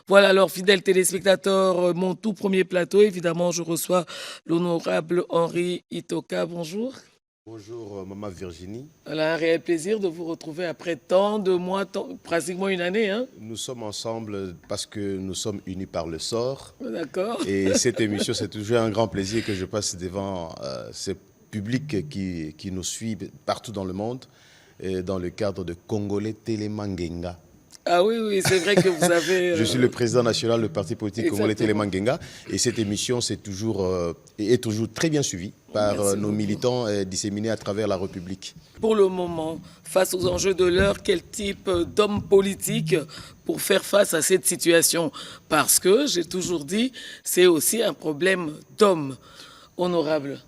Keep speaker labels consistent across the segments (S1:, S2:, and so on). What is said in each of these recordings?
S1: Voilà, alors, fidèles téléspectateurs, mon tout premier plateau, évidemment, je reçois l'honorable Henri Itoka. Bonjour.
S2: Bonjour, Maman Virginie.
S1: Voilà, un réel plaisir de vous retrouver après tant de mois, pratiquement une année. Hein?
S2: Nous sommes ensemble parce que nous sommes unis par le sort.
S1: D'accord.
S2: Et cette émission, c'est toujours un grand plaisir que je passe devant ce public qui nous suit partout dans le monde, dans le cadre de Congolais Télémangenga.
S1: Ah oui, oui, c'est vrai que vous avez...
S2: Je suis le président national du parti politique Congolais Télémangenga. Et cette émission est toujours très bien suivie par nos militants disséminés à travers la République.
S1: Pour le moment, face aux enjeux de l'heure, quel type d'homme politique pour faire face à cette situation? Parce que, j'ai toujours dit, c'est aussi un problème d'homme honorable.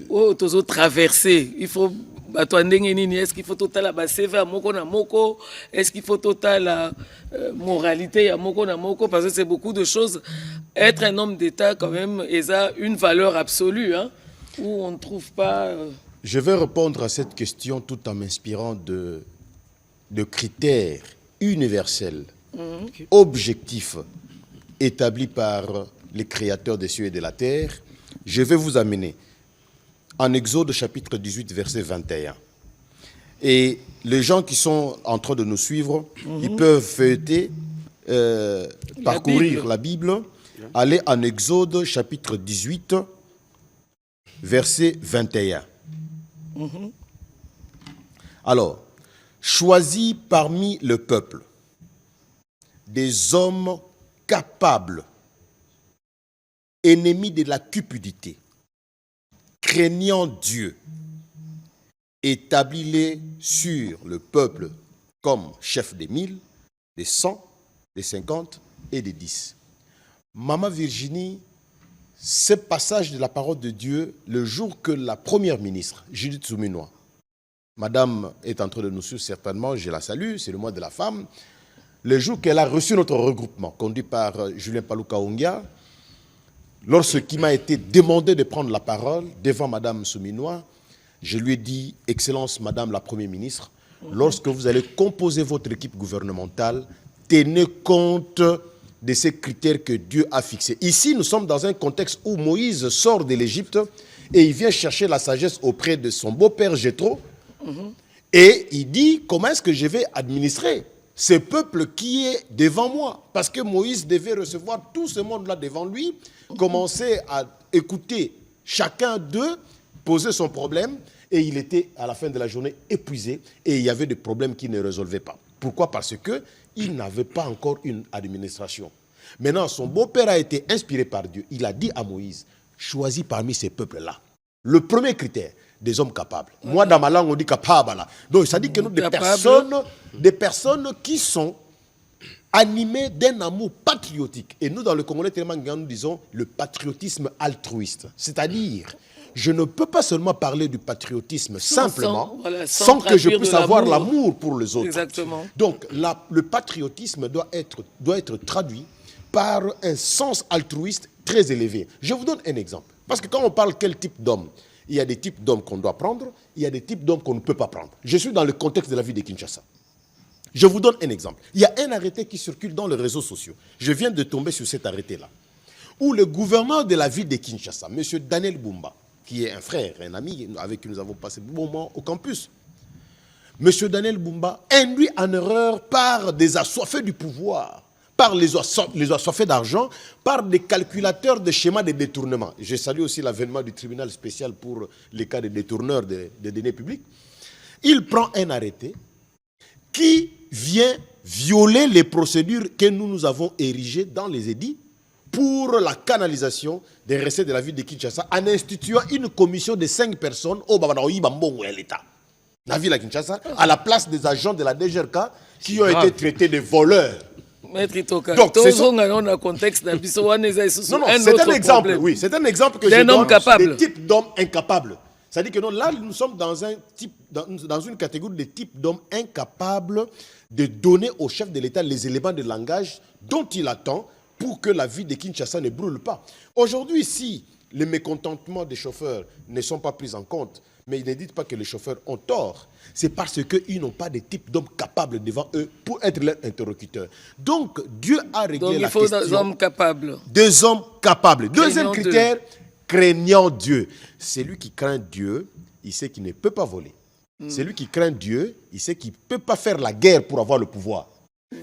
S1: Oh, toujours traversé. Il faut... Est-ce qu'il faut total la CV à moko na moko? Est-ce qu'il faut total la moralité à moko na moko? Parce que c'est beaucoup de choses. Être un homme d'État, quand même, a une valeur absolue, hein, où on ne trouve pas...
S2: Je vais répondre à cette question tout en m'inspirant de critères universels, objectifs, établis par les créateurs des cieux et de la terre. Je vais vous amener en Exode chapitre 18, verset 21. Et les gens qui sont en train de nous suivre, ils peuvent feuilleter, parcourir la Bible, aller en Exode chapitre 18, verset 21. Alors, choisis parmi le peuple des hommes capables, ennemis de la cupidité, craignant Dieu, établis-les sur le peuple comme chef des 1000, des 100, des 50 et des 10. Maman Virginie, ce passage de la parole de Dieu, le jour que la première ministre, Judith Suminwa, madame est en train de nous suivre certainement, je la salue, c'est le mois de la femme, le jour qu'elle a reçu notre regroupement, conduit par Julien Paluka Ongia, lorsqu'il m'a été demandé de prendre la parole devant madame Suminwa, je lui ai dit, Excellence Madame la Première ministre, lorsque vous allez composer votre équipe gouvernementale, tenez compte de ces critères que Dieu a fixés. Ici, nous sommes dans un contexte où Moïse sort de l'Égypte et il vient chercher la sagesse auprès de son beau-père Jéthro. Et il dit, comment est-ce que je vais administrer ce peuple qui est devant moi? Parce que Moïse devait recevoir tout ce monde-là devant lui, commencer à écouter chacun d'eux, poser son problème, et il était à la fin de la journée épuisé, et il y avait des problèmes qu'il ne résolvait pas. Pourquoi? Parce qu'il n'avait pas encore une administration. Maintenant, son beau-père a été inspiré par Dieu. Il a dit à Moïse, choisis parmi ces peuples-là. Le premier critère, des hommes capables. Moi, dans ma langue, on dit capable. Donc, ça dit que nous, des personnes qui sont animées d'un amour patriotique. Et nous, dans le Congolais, nous disons le patriotisme altruiste. C'est-à-dire, je ne peux pas seulement parler du patriotisme simplement, sans que je puisse avoir l'amour pour les autres.
S1: Exactement.
S2: Donc, le patriotisme doit être traduit par un sens altruiste très élevé. Je vous donne un exemple. Parce que quand on parle quel type d'homme, il y a des types d'hommes qu'on doit prendre, il y a des types d'hommes qu'on ne peut pas prendre. Je suis dans le contexte de la vie de Kinshasa. Je vous donne un exemple. Il y a un arrêté qui circule dans les réseaux sociaux. Je viens de tomber sur cet arrêté-là. Où le gouverneur de la ville de Kinshasa, M. Daniel Bumba, qui est un frère, un ami avec qui nous avons passé un bon moment au campus, M. Daniel Bumba induit en erreur par des assoiffés du pouvoir, par les assoiffés d'argent, par des calculateurs de schémas de détournement. Je salue aussi l'avènement du tribunal spécial pour les cas de détourneurs de deniers publics. Il prend un arrêté qui vient violer les procédures que nous avons érigées dans les édits pour la canalisation des recettes de la ville de Kinshasa en instituant une commission de 5 personnes au l'État. La ville de Kinshasa, à la place des agents de la DGRK qui ont été traités de voleurs.
S1: Maître Itoka,
S2: donc, c'est un
S1: contexte
S2: c'est un exemple, oui, c'est un exemple que je donne des types d'hommes incapables. C'est-à-dire que non, là, nous sommes dans une catégorie de types d'hommes incapables de donner au chef de l'État les éléments de langage dont il attend pour que la vie de Kinshasa ne brûle pas. Aujourd'hui, si les mécontentements des chauffeurs ne sont pas pris en compte, Mais ne dites pas que les chauffeurs ont tort. C'est parce qu'ils n'ont pas de type d'hommes capables devant eux pour être leur interlocuteur. Donc, Dieu a réglé
S1: Donc,
S2: la
S1: il faut
S2: question.
S1: des hommes capables.
S2: Des hommes capables. Deuxième
S1: Craignant
S2: critère, craignant Dieu. Celui qui craint Dieu, il sait qu'il ne peut pas voler. Celui qui craint Dieu, il sait qu'il ne peut pas faire la guerre pour avoir le pouvoir.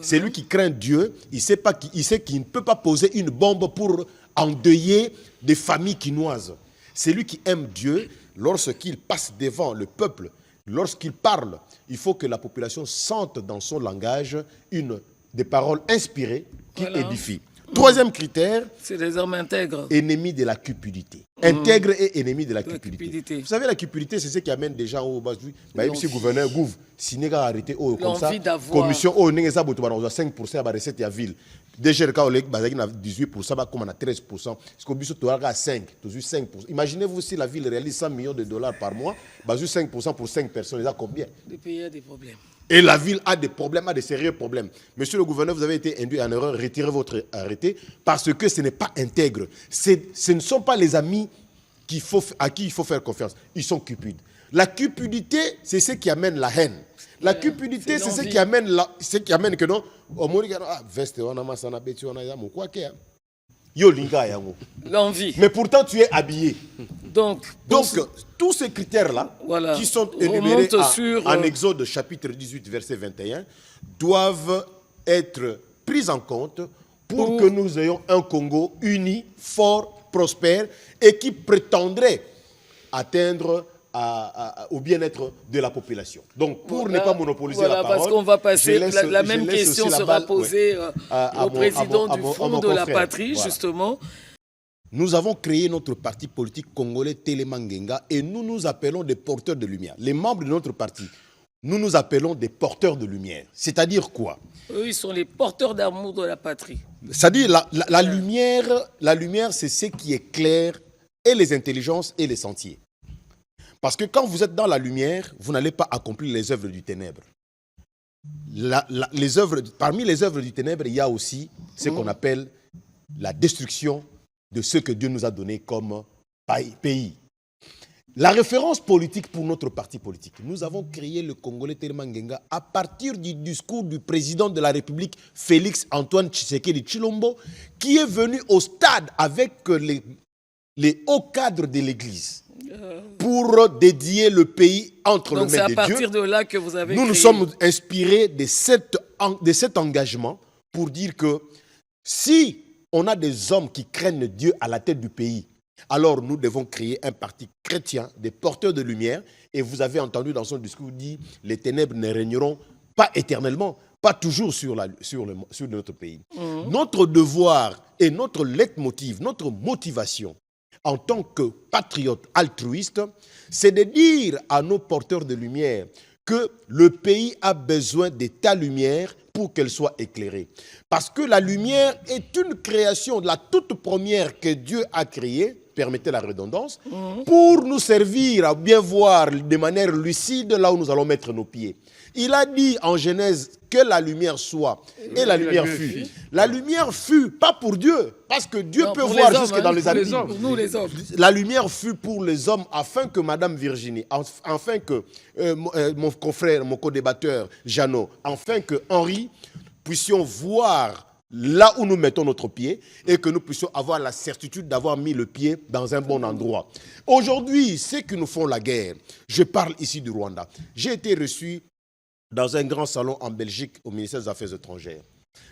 S2: Celui qui craint Dieu, il sait qu'il ne peut pas poser une bombe pour endeuiller des familles quinoises. Celui qui aime Dieu, lorsqu'il passe devant le peuple, lorsqu'il parle, il faut que la population sente dans son langage des paroles inspirées qui édifient. Troisième critère,
S1: c'est des hommes intègres.
S2: Ennemi de la cupidité. Intègre et ennemi de la cupidité. Vous savez, la cupidité, c'est ce qui amène des gens au bas du. Si gouverneur Gouv, si n'est arrêté comme ça, commission, n'est pas 5% à la recette de la ville. Déjà, quand on a 18%, comme on a 13%, parce qu'au but, tu as 5%. Imaginez-vous si la ville réalise 100 millions de dollars par mois, 5% pour 5 personnes, il a combien?
S1: Le pays a des problèmes.
S2: Et la ville a des problèmes, a des sérieux problèmes. Monsieur le gouverneur, vous avez été induit en erreur, retirez votre arrêté parce que ce n'est pas intègre. Ce ne sont pas les amis à qui il faut faire confiance. Ils sont cupides. La cupidité, c'est ce qui amène la haine. La cupidité, c'est ce qui amène que non.
S1: L'envie.
S2: Mais pourtant, tu es habillé.
S1: Donc
S2: tous ces critères-là, qui sont énumérés en Exode chapitre 18, verset 21, doivent être pris en compte pour que nous ayons un Congo uni, fort, prospère et qui prétendrait atteindre au bien-être de la population. Donc, pour ne pas monopoliser la parole...
S1: Parce qu'on va passer, la même question sera posée au président du Front de la Patrie, justement.
S2: Nous avons créé notre parti politique congolais Télémangenga et nous nous appelons des porteurs de lumière. Les membres de notre parti, nous nous appelons des porteurs de lumière. C'est-à-dire quoi?
S1: Eux, ils sont les porteurs d'amour de la patrie.
S2: C'est-à-dire la lumière, c'est ce qui éclaire et les intelligences et les sentiers. Parce que quand vous êtes dans la lumière, vous n'allez pas accomplir les œuvres du ténèbre. Parmi les œuvres du ténèbre, il y a aussi ce qu'on appelle la destruction de ce que Dieu nous a donné comme pays. La référence politique pour notre parti politique, nous avons créé le Congolais Télémangenga à partir du discours du président de la République, Félix Antoine Tshisekedi Tshilombo, qui est venu au stade avec les hauts cadres de l'Église pour dédier le pays entre les mains de Dieu. Donc
S1: c'est à partir de là que vous avez
S2: Nous sommes inspirés de cet engagement pour dire que si on a des hommes qui craignent Dieu à la tête du pays, alors nous devons créer un parti chrétien, des porteurs de lumière. Et vous avez entendu dans son discours dit « Les ténèbres ne régneront pas éternellement, pas toujours sur notre pays. Notre devoir et notre leitmotiv, notre motivation en tant que patriotes altruistes, c'est de dire à nos porteurs de lumière que le pays a besoin de ta lumière pour qu'elle soit éclairée. Parce que la lumière est une création, la toute première que Dieu a créée, permettez la redondance, pour nous servir à bien voir de manière lucide là où nous allons mettre nos pieds. Il a dit en Genèse que la lumière soit, et la lumière fut. La lumière fut, pas pour Dieu, parce que Dieu peut voir jusque dans les abîmes.
S1: Pour nous les hommes.
S2: La lumière fut pour les hommes, afin que Madame Virginie, afin que mon confrère, mon co-débatteur Jeannot, afin que Henri, puissions voir là où nous mettons notre pied et que nous puissions avoir la certitude d'avoir mis le pied dans un bon endroit. Aujourd'hui, ceux qui nous font la guerre, je parle ici du Rwanda. J'ai été reçu dans un grand salon en Belgique au ministère des Affaires étrangères.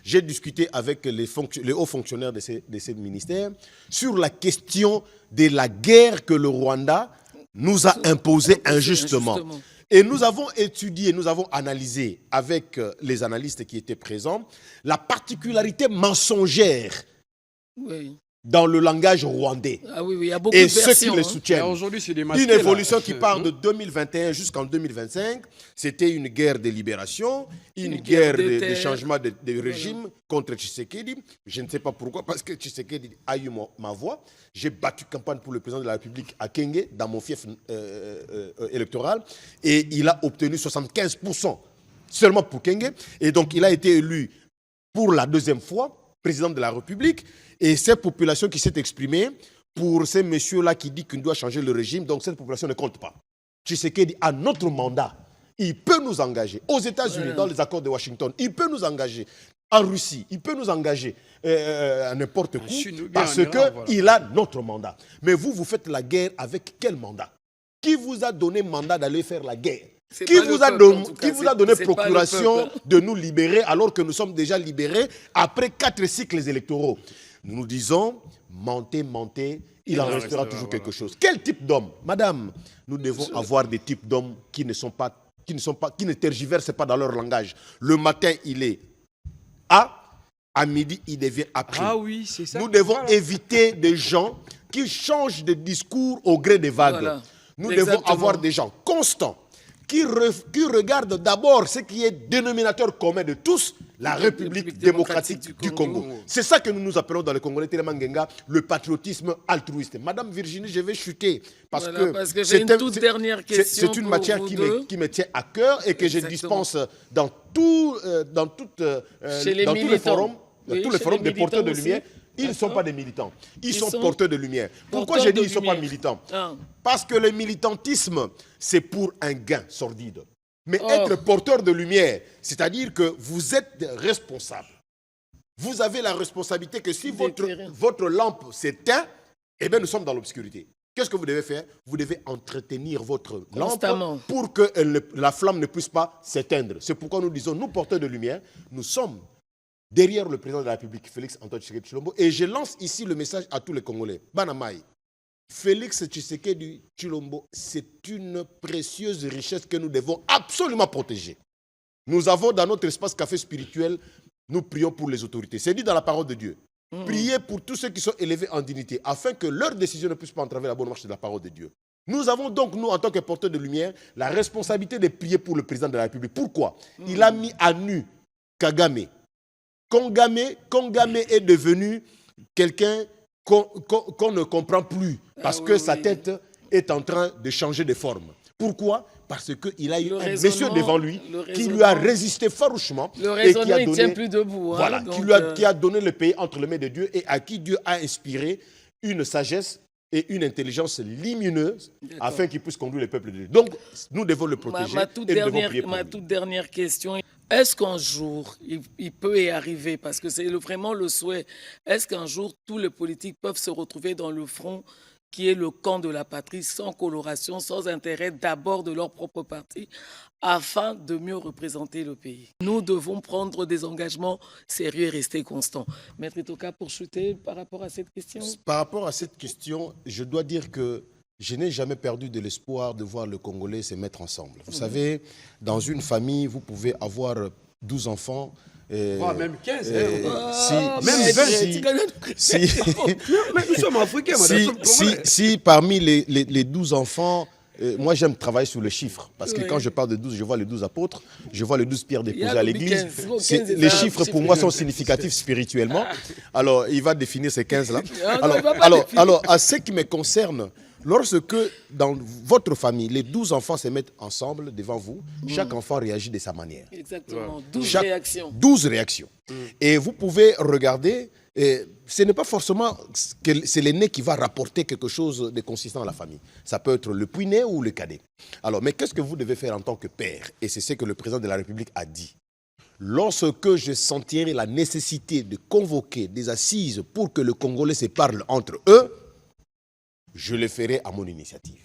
S2: J'ai discuté avec les hauts fonctionnaires de ces ministères sur la question de la guerre que le Rwanda nous a imposée injustement. Et nous avons étudié, nous avons analysé avec les analystes qui étaient présents la particularité mensongère dans le langage rwandais.
S1: Ah oui, il y a beaucoup
S2: et
S1: de versions,
S2: ceux qui les soutiennent.
S3: Aujourd'hui, c'est
S2: une évolution qui part de 2021 jusqu'en 2025. C'était une guerre de libération, une guerre de changement de régime contre Tshisekedi. Je ne sais pas pourquoi, parce que Tshisekedi a eu ma voix. J'ai battu campagne pour le président de la République à Kenge, dans mon fief électoral, et il a obtenu 75% seulement pour Kenge. Et donc, il a été élu pour la deuxième fois président de la République. Et cette population qui s'est exprimée pour ces messieurs-là qui disent qu'il doit changer le régime, donc cette population ne compte pas. Tshisekedi a notre mandat. Il peut nous engager. Aux États-Unis, dans les accords de Washington, il peut nous engager. En Russie, il peut nous engager à n'importe où parce qu'il a notre mandat. Mais vous faites la guerre avec quel mandat? Qui vous a donné mandat d'aller faire la guerre? Qui vous a donné procuration de nous libérer alors que nous sommes déjà libérés après 4 cycles électoraux? Nous nous disons, mentez, il en restera toujours quelque chose. Quel type d'homme? Madame, nous devons avoir des types d'hommes qui ne tergiversent pas dans leur langage. Le matin, il est A, à midi, il devient A'.
S3: Ah oui, c'est ça.
S2: Nous devons éviter des gens qui changent de discours au gré des vagues.
S1: Voilà.
S2: Nous devons avoir des gens constants qui regardent d'abord ce qui est dénominateur commun de tous, la République démocratique du Congo. C'est ça que nous appelons dans le Congolais Télémangenga le patriotisme altruiste. Madame Virginie, je vais chuter parce que
S1: j'ai une toute dernière question.
S2: C'est une matière qui me tient à cœur et que je dispense dans tous les forums, tous les forums des porteurs de lumière. Ils ne sont pas des militants. Ils sont porteurs de lumière. Pourquoi j'ai dit qu'ils ne sont pas militants? Parce que le militantisme, c'est pour un gain sordide. Mais être porteur de lumière, c'est-à-dire que vous êtes responsable. Vous avez la responsabilité que si votre lampe s'éteint, eh bien nous sommes dans l'obscurité. Qu'est-ce que vous devez faire? Vous devez entretenir votre lampe pour que la flamme ne puisse pas s'éteindre. C'est pourquoi nous disons, nous porteurs de lumière, nous sommes derrière le président de la République, Félix Antoine Tshisekedi Tshilombo, et je lance ici le message à tous les Congolais. Banamaï, Félix Tshisekedi Tshilombo, c'est une précieuse richesse que nous devons absolument protéger. Nous avons dans notre espace café spirituel, nous prions pour les autorités. C'est dit dans la parole de Dieu. Priez pour tous ceux qui sont élevés en dignité, afin que leurs décisions ne puissent pas entraver la bonne marche de la parole de Dieu. Nous avons donc, nous, en tant que porteurs de lumière, la responsabilité de prier pour le président de la République. Pourquoi? Il a mis à nu Kagame. Kagame est devenu quelqu'un qu'on ne comprend plus parce que sa tête est en train de changer de forme. Pourquoi? Parce qu'il a eu un monsieur devant lui qui lui a résisté farouchement.
S1: Le raisonnement, il ne tient plus debout.
S2: Voilà, qui a donné le pays entre les mains de Dieu et à qui Dieu a inspiré une sagesse et une intelligence lumineuse afin qu'il puisse conduire le peuple de Dieu. Donc, nous devons le protéger
S1: ma toute dernière question, est-ce qu'un jour, il peut y arriver, parce que c'est vraiment le souhait, est-ce qu'un jour, tous les politiques peuvent se retrouver dans le front qui est le camp de la patrie, sans coloration, sans intérêt d'abord de leur propre parti, afin de mieux représenter le pays? Nous devons prendre des engagements sérieux et rester constants. Maître Itoka, pour chuter par rapport à cette question?
S2: Par rapport à cette question, je dois dire que je n'ai jamais perdu de l'espoir de voir le Congolais se mettre ensemble. Vous savez, dans une famille, vous pouvez avoir 12 enfants.
S3: Même 15,
S2: même 20.
S3: Mais nous sommes africains, madame.
S2: Si parmi les 12 enfants, moi j'aime travailler sur le chiffre, parce que quand je parle de 12, je vois les 12 apôtres, je vois les 12 pierres déposées à l'église. Les chiffres pour moi sont significatifs spirituellement. Alors il va définir ces 15-là. Alors, à ce qui me concerne, lorsque dans votre famille, les 12 enfants se mettent ensemble devant vous, chaque enfant réagit de sa manière.
S1: Exactement, 12 réactions.
S2: 12 réactions. Et vous pouvez regarder, ce n'est pas forcément que c'est l'aîné qui va rapporter quelque chose de consistant à la famille. Ça peut être le puiné ou le cadet. Alors, mais qu'est-ce que vous devez faire en tant que père? Et c'est ce que le président de la République a dit. Lorsque je sentirai la nécessité de convoquer des assises pour que le Congolais se parle entre eux, je le ferai à mon initiative.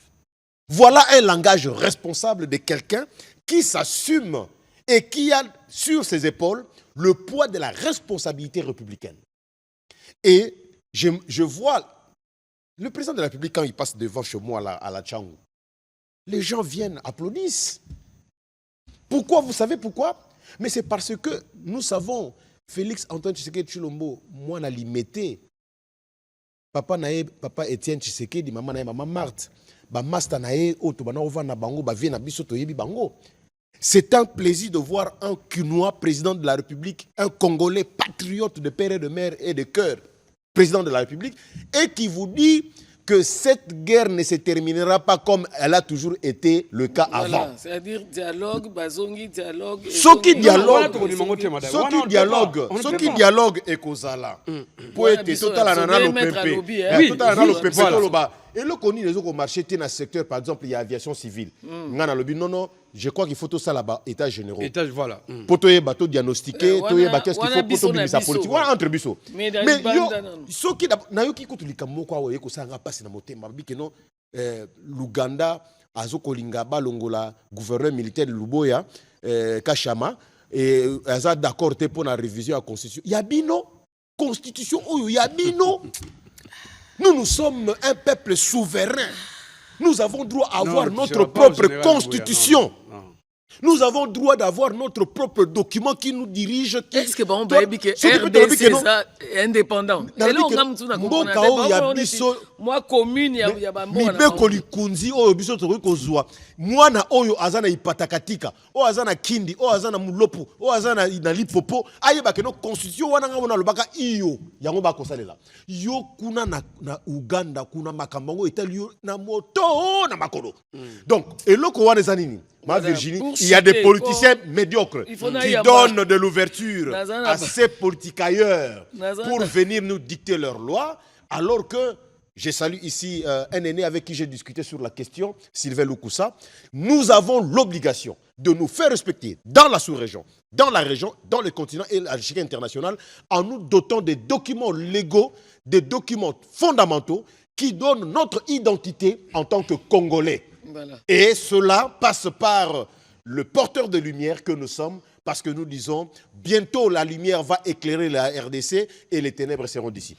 S2: Voilà un langage responsable de quelqu'un qui s'assume et qui a sur ses épaules le poids de la responsabilité républicaine. Et je vois le président de la République, quand il passe devant chez moi à la Tchangou, les gens viennent, applaudissent. Pourquoi? Vous savez pourquoi? Mais c'est parce que nous savons, Félix Antoine Tshisekedi Tshilombo, moi, on a limité. Papa Étienne Tshisekedi, maman Marthe, Master Nae, c'est un plaisir de voir un Kinois, président de la République, un Congolais patriote de père et de mère et de cœur, président de la République, et qui vous dit que cette guerre ne se terminera pas comme elle a toujours été le cas avant.
S1: C'est-à-dire dialogue, bazongi, dialogue.
S2: Ce qui dialogue est Kozala. Poète, total anana le pépé. Total anana le pépé. Et le connu les autres marché dans le secteur, par exemple, il y a aviation civile. Non, je crois qu'il faut tout ça là-bas, état généraux.
S3: État, voilà.
S2: Pour tout bateau diagnostiqué, tout qu'est-ce qu'il faut pour tout sa politique. Voilà entre biso. Mais yo, ce qui na yo qui koto likambo kwa oye ko sanga passe na motema biki non l'Ouganda azokolinga balongola gouverneur militaire de Luboya Kashama et aza d'accord te pour la révision de la constitution. Yabino constitution oyo yabino. Nous sommes un peuple souverain. Nous avons droit à avoir notre propre constitution. Non. Nous avons droit d'avoir notre propre document qui nous dirige.
S1: Est-ce que bon, baby, que RDC c'est indépendant? Moi, commune, il y a
S2: Mibe Kolikunzi, Oyo Biso Kozwa. Moi, na Oyo Azana Ipatakatika, O Azana Kindi, O Azana Mulopu, O Azana Lipopo, Ayeba que nos constitutions, Wana Lobaka, Iyo, Yango Bako Salela. Yo Kuna na Uganda, Kuna Makambango, Italio, na Moto, na Makolo. Donc, et le Kowane Zanini. Ma Virginie, il y a des politiciens médiocres qui donnent de l'ouverture à ces politicailleurs pour venir nous dicter leurs lois, alors que, je salue ici un aîné avec qui j'ai discuté sur la question, Sylvain Loukoussa, nous avons l'obligation de nous faire respecter dans la sous-région, dans la région, dans le continent et l'échiquier international, en nous dotant des documents légaux, des documents fondamentaux qui donnent notre identité en tant que Congolais. Voilà. Et cela passe par le porteur de lumière que nous sommes, parce que nous disons, bientôt la lumière va éclairer la RDC et les ténèbres seront dissipées.